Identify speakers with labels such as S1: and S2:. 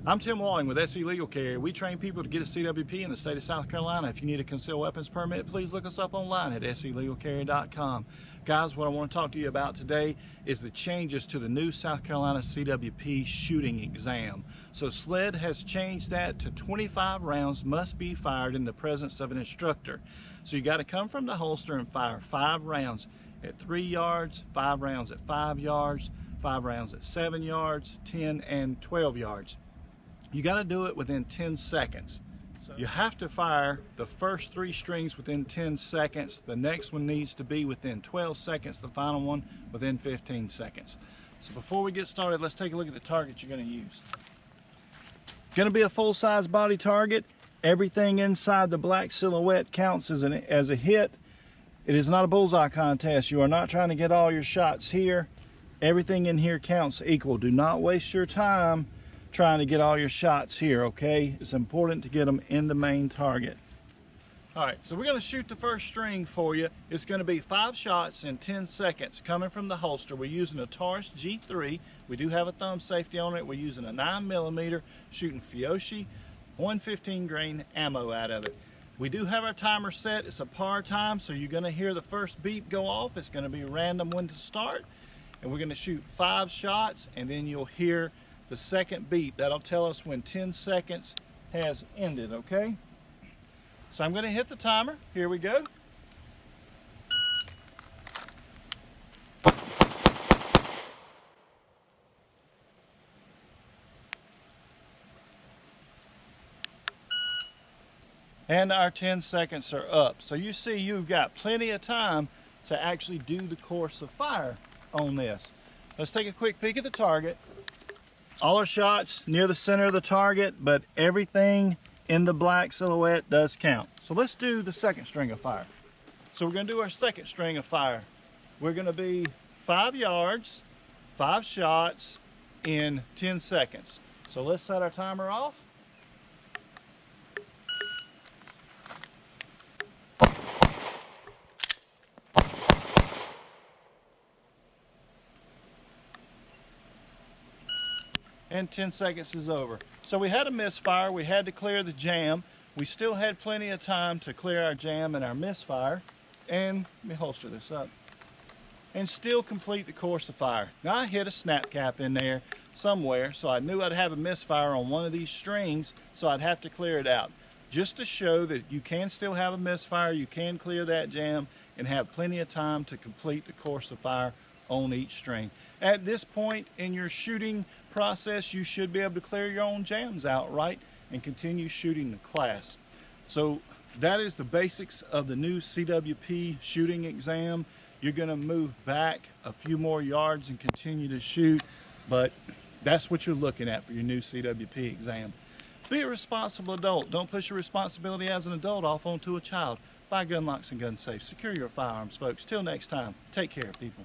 S1: I'm Tim Walling with SE Legal Carry. We train people to get a CWP in the state of South Carolina. If you need a concealed weapons permit, please look us up online at SELegalCarry.com. Guys, what I want to talk to you about today is the changes to the new South Carolina CWP shooting exam. So SLED has changed that to 25 rounds must be fired in the presence of an instructor. So you got to come from the holster and fire 5 rounds at 3 yards, 5 rounds at 5 yards, 5 rounds at 7 yards, 10 and 12 yards. You got to do it within 10 seconds. You have to fire the first 3 strings within 10 seconds. The next one needs to be within 12 seconds. The final one within 15 seconds. So before we get started, let's take a look at the target you're going to use. Going to be a full-size body target. Everything inside the black silhouette counts as a hit. It is not a bullseye contest. You are not trying to get all your shots here. Everything in here counts equal. Do not waste your time trying to get all your shots here, okay? It's important to get them in the main target. All right, so we're gonna shoot the first string for you. It's gonna be 5 shots in 10 seconds coming from the holster. We're using a coarse G3. We do have a thumb safety on it. We're using a 9mm, shooting Fiocchi 115 grain ammo out of it. We do have our timer set. It's a par time, so you're gonna hear the first beep go off. It's gonna be random when to start. And we're gonna shoot 5 shots, and then you'll hear the second beep. That'll tell us when 10 seconds has ended, okay? So I'm gonna hit the timer. Here we go. And our 10 seconds are up. So you see you've got plenty of time to actually do the course of fire on this. Let's take a quick peek at the target. All our shots near the center of the target, but everything in the black silhouette does count. So let's do the second string of fire. So we're gonna do our second string of fire. We're gonna be 5 yards, 5 shots in 10 seconds. So let's set our timer off. And 10 seconds is over. So we had a misfire. We had to clear the jam. We still had plenty of time to clear our jam and our misfire. And let me holster this up. And still complete the course of fire. Now I hit a snap cap in there somewhere, so I knew I'd have a misfire on one of these strings, so I'd have to clear it out. Just to show that you can still have a misfire, you can clear that jam, and have plenty of time to complete the course of fire on each string. At this point in your shooting process, you should be able to clear your own jams outright and continue shooting the class. So that is the basics of the new CWP shooting exam. You're going to move back a few more yards and continue to shoot, but that's what you're looking at for your new CWP exam. Be a responsible adult. Don't push your responsibility as an adult off onto a child. Buy gun locks and gun safes. Secure your firearms, folks. Till next time, take care, people.